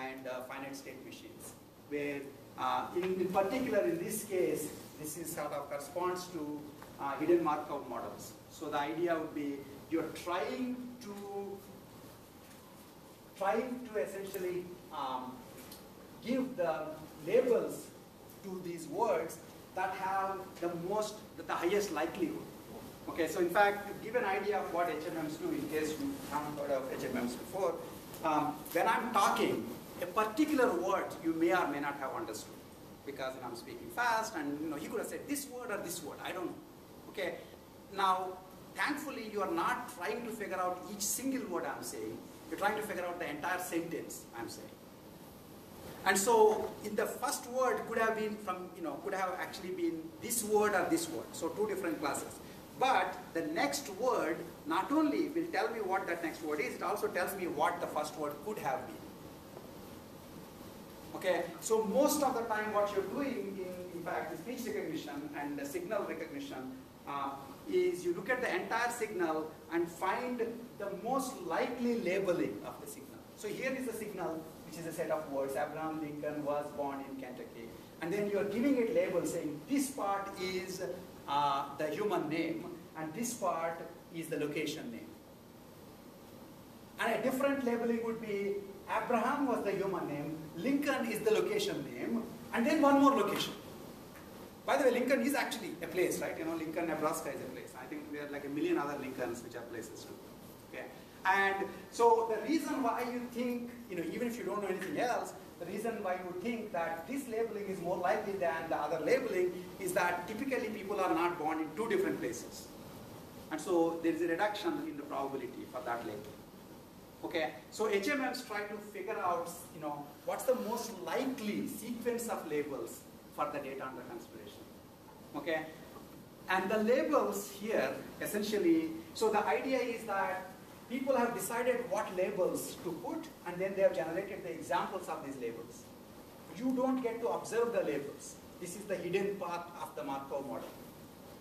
and finite state machines, where in particular in this case, this is sort of corresponds to hidden Markov models. So the idea would be you're trying to essentially give the labels to these words that have the highest likelihood. Okay, so in fact, to give an idea of what HMMs do, in case you haven't heard of HMMs before, when I'm talking, a particular word you may or may not have understood, because I'm speaking fast, and he could have said this word or this word, I don't know. Okay, now thankfully you are not trying to figure out each single word I'm saying. You're trying to figure out the entire sentence I'm saying. And so in the first word could have been could have actually been this word or this word. So two different classes. But the next word not only will tell me what that next word is, it also tells me what the first word could have been. Okay, so most of the time what you're doing in fact, the speech recognition and the signal recognition is you look at the entire signal and find the most likely labeling of the signal. So here is the signal, which is a set of words. Abraham Lincoln was born in Kentucky. And then you're giving it labels saying this part is the human name and this part is the location name. And a different labeling would be Abraham was the human name, Lincoln is the location name, and then one more location. By the way, Lincoln is actually a place, right? Lincoln, Nebraska is a place. I think there are like a million other Lincolns which are places too. Okay? And so the reason why you think, even if you don't know anything else, the reason why you think that this labeling is more likely than the other labeling is that typically people are not born in two different places. And so there is a reduction in the probability for that labeling. Okay, so HMMs try to figure out, what's the most likely sequence of labels for the data under consideration. Okay, and the labels here essentially, so the idea is that people have decided what labels to put, and then they have generated the examples of these labels. You don't get to observe the labels. This is the hidden part of the Markov model.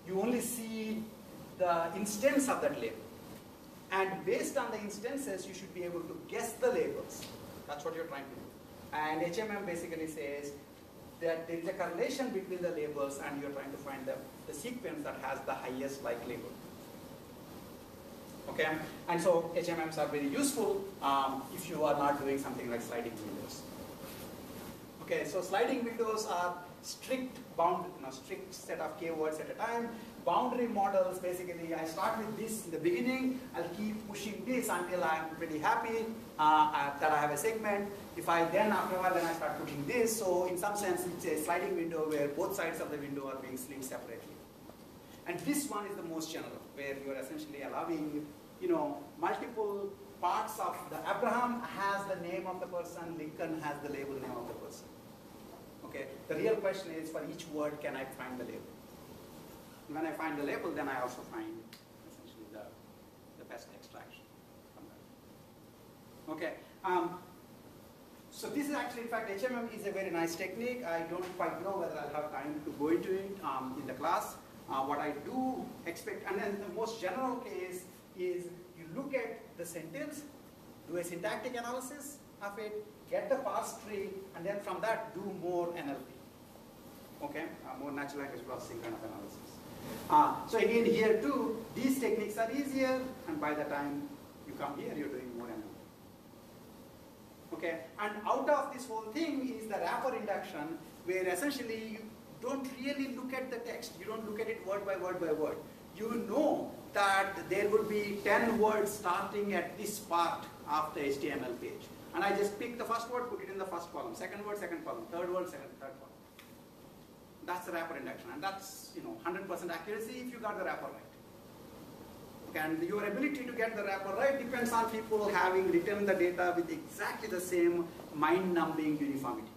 You only see the instance of that label. And based on the instances, you should be able to guess the labels. That's what you're trying to do. And HMM basically says that there is a correlation between the labels and you're trying to find the sequence that has the highest likelihood. Okay, and so HMMs are very useful if you are not doing something like sliding windows. Okay, so sliding windows are strict set of keywords at a time. Boundary models, basically, I start with this in the beginning. I'll keep pushing this until I'm pretty happy that I have a segment. If I then, after a while, then I start pushing this. So in some sense, it's a sliding window where both sides of the window are being slimmed separately. And this one is the most general, where you're essentially allowing, multiple parts of the Abraham has the name of the person, Lincoln has the label name of the person. Okay, the real question is, for each word, can I find the label? When I find the label, then I also find essentially the best extraction from that. Okay, so this is actually, in fact, HMM is a very nice technique. I don't quite know whether I'll have time to go into it in the class. What I do expect, and then the most general case is you look at the sentence, do a syntactic analysis of it, get the parse tree, and then from that do more NLP. Okay, more natural language processing kind of analysis. So again, here too, these techniques are easier, and by the time you come here, you're doing more NLP. Okay, and out of this whole thing is the wrapper induction, where essentially you don't really look at the text. You don't look at it word by word by word. You know that there would be 10 words starting at this part of the HTML page. And I just pick the first word, put it in the first column, second word, second column, third word, third column. That's the wrapper induction, and that's 100% accuracy if you got the wrapper right. Okay, and your ability to get the wrapper right depends on people having written the data with exactly the same mind-numbing uniformity.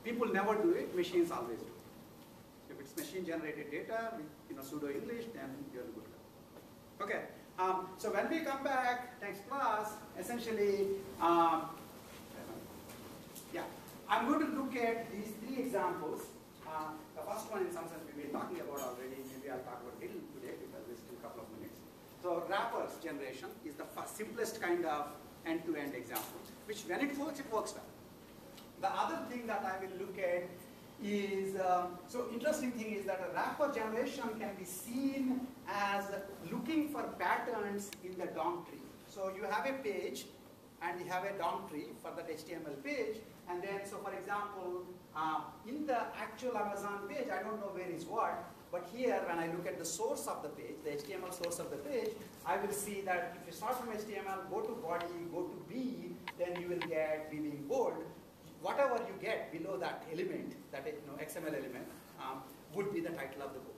People never do it, machines always do it. If it's machine-generated data with pseudo-English, then you're good. Okay, so when we come back next class, essentially, I'm going to look at these 3 examples. The first one, in some sense, we've been talking about already. Maybe I'll talk about it today because there's still a couple of minutes. So wrappers generation is the simplest kind of end-to-end example, which when it works well. The other thing that I will look at is, so interesting thing is that a wrapper generation can be seen as looking for patterns in the DOM tree. So you have a page and you have a DOM tree for that HTML page, and then, so for example, in the actual Amazon page, I don't know where is what, but here when I look at the source of the page, the HTML source of the page, I will see that if you start from HTML, go to body, go to B, then you will get B being bold. Whatever you get below that element, that XML element, would be the title of the book.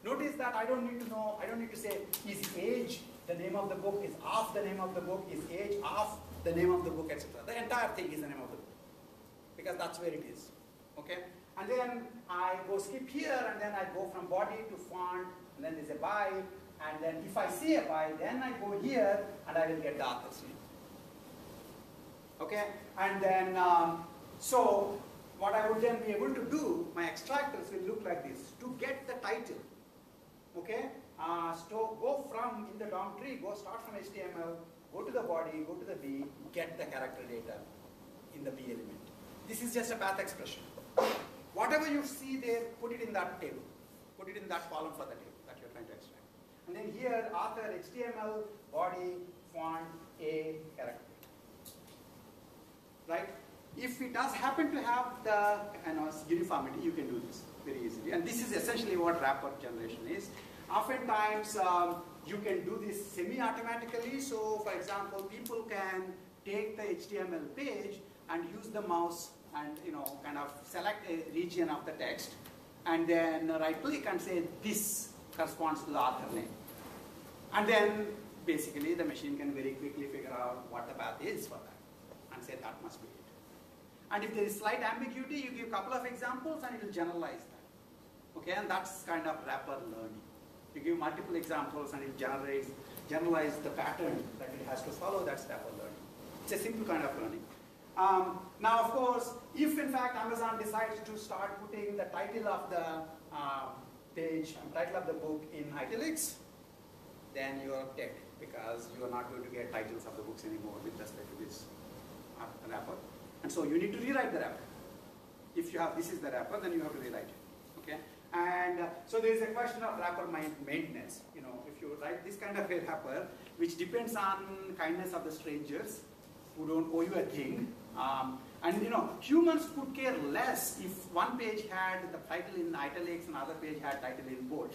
Notice that I don't need to know, I don't need to say, is age the name of the book, is of the name of the book, is age of the name of the book, etc. The entire thing is the name of the book, because that's where it is. Okay? And then I go skip here, and then I go from body to font, and then there's a by, and then if I see a by, then I go here, and I will get the author's name. Okay? And then, so what I would then be able to do, my extractors will look like this. To get the title, okay? So go from, in the DOM tree, start from HTML, go to the body, go to the B, get the character data in the B element. This is just a path expression. Whatever you see there, put it in that table. Put it in that column for the table that you're trying to extract. And then here, author, HTML, body, font, A, character. Right? If it does happen to have the uniformity, you can do this very easily. And this is essentially what wrapper generation is. Oftentimes, you can do this semi-automatically. So, for example, people can take the HTML page and use the mouse and kind of select a region of the text, and then right-click and say this corresponds to the author name. And then basically the machine can very quickly figure out what the path is for that and say that must be it. And if there is slight ambiguity, you give a couple of examples and it will generalize that. Okay, and that's kind of wrapper learning. You give multiple examples and it generalize the pattern that it has to follow. That's wrapper learning. It's a simple kind of learning. Now, of course, if in fact Amazon decides to start putting the title of the page, title of the book in italics, then you are dead, because you are not going to get titles of the books anymore with respect to this wrapper. And so you need to rewrite the wrapper. If you have, this is the wrapper, then you have to rewrite it. Okay? And so there is a question of wrapper maintenance. If you write this kind of a wrapper, which depends on kindness of the strangers who don't owe you a thing. And humans could care less if one page had the title in italics and other page had title in bold.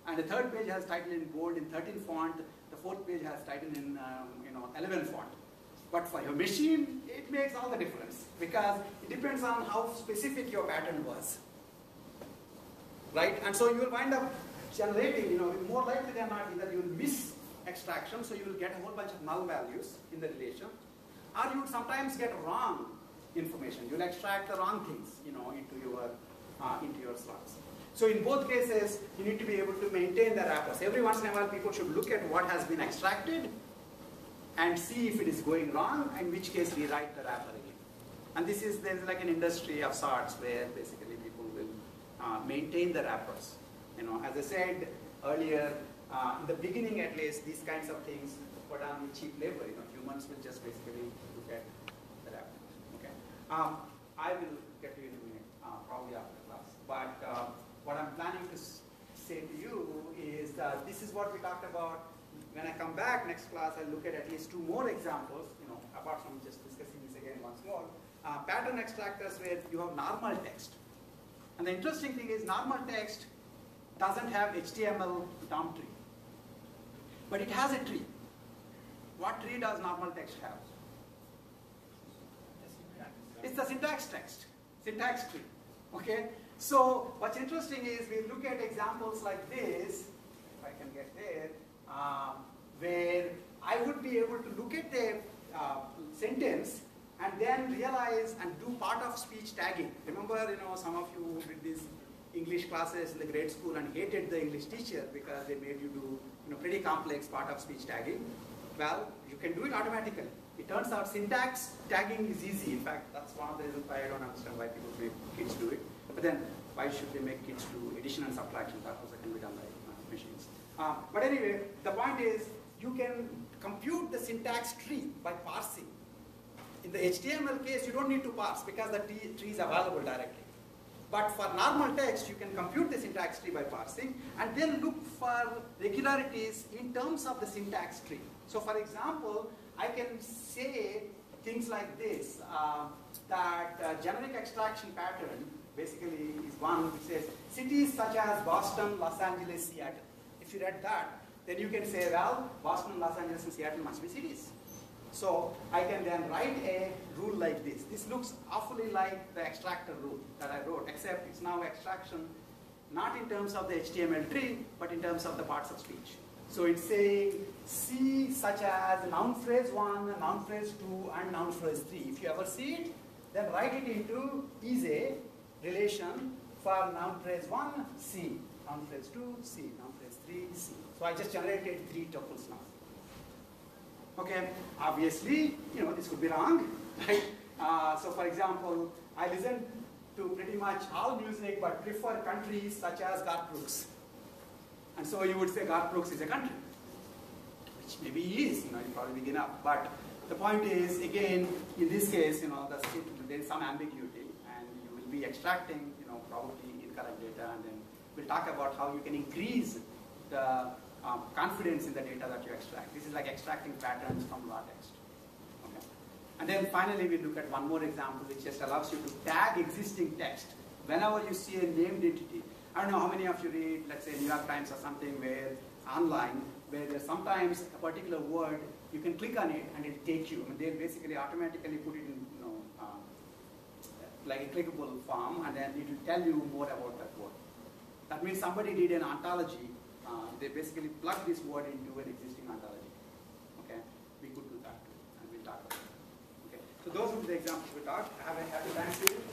And the third page has title in bold in 13 font, the fourth page has title in 11 font. But for your machine, it makes all the difference, because it depends on how specific your pattern was. Right? And so you will wind up generating, more likely than not, either you will miss extraction, so you will get a whole bunch of null values in the relation, or you would sometimes get wrong information. You will extract the wrong things, into your slots. So in both cases, you need to be able to maintain the wrappers. Every once in a while, people should look at what has been extracted and see if it is going wrong, in which case rewrite the wrapper again. And there's like an industry of sorts where basically people will maintain the wrappers. As I said earlier, in the beginning at least, these kinds of things put on with cheap labor. Humans will just basically look at the wrappers. Okay. I will get to you in a minute, probably after class. But what I'm planning to say to you is that this is what we talked about. When I come back next class, I'll look at least 2 more examples, apart from just discussing this again once more. Pattern extractors where you have normal text. And the interesting thing is normal text doesn't have HTML DOM tree. But it has a tree. What tree does normal text have? It's the syntax tree. Okay? So what's interesting is we look at examples like this, if I can get there, where I would be able to look at the sentence and then realize and do part of speech tagging. Remember, some of you did these English classes in the grade school and hated the English teacher because they made you do pretty complex part of speech tagging. Well, you can do it automatically. It turns out syntax tagging is easy. In fact, that's one of the reasons why I don't understand why people make kids do it. But then, why should they make kids do addition and subtraction? That also can be done by machines. But anyway, the point is, you can compute the syntax tree by parsing in the HTML case, you don't need to parse because the tree is available directly. But for normal text, you can compute the syntax tree by parsing and then look for regularities in terms of the syntax tree. So for example, I can say things like this, that generic extraction pattern basically is one which says cities such as Boston, Los Angeles, Seattle. If you read that, then you can say, well, Boston, Los Angeles, and Seattle must be cities. So I can then write a rule like this. This looks awfully like the extractor rule that I wrote, except it's now extraction not in terms of the HTML tree, but in terms of the parts of speech. So it's saying C such as noun phrase 1, noun phrase 2, and noun phrase 3. If you ever see it, then write it into is a relation for noun phrase 1, C, noun phrase 2, C, noun phrase 3, C. So I just generated 3 tuples now. Okay, obviously, this could be wrong, right? So for example, I listen to pretty much all music, but prefer countries such as Garth Brooks. And so you would say Garth Brooks is a country, which maybe he is, you probably begin up. But the point is, again, in this case, there is some ambiguity, and you will be extracting, probably incorrect data, and then we'll talk about how you can increase the confidence in the data that you extract. This is like extracting patterns from raw text. Okay. And then finally, we look at one more example, which just allows you to tag existing text whenever you see a named entity. I don't know how many of you read, let's say, New York Times or something, where online, where there's sometimes a particular word, you can click on it and it'll take you. I mean, they'll basically automatically put it in, like a clickable form, and then it will tell you more about that word. That means somebody did an ontology. They basically plug this word into an existing ontology. Okay, we could do that too, and we'll talk about it. Okay, so those are the examples we talked. Have a happy Thanksgiving.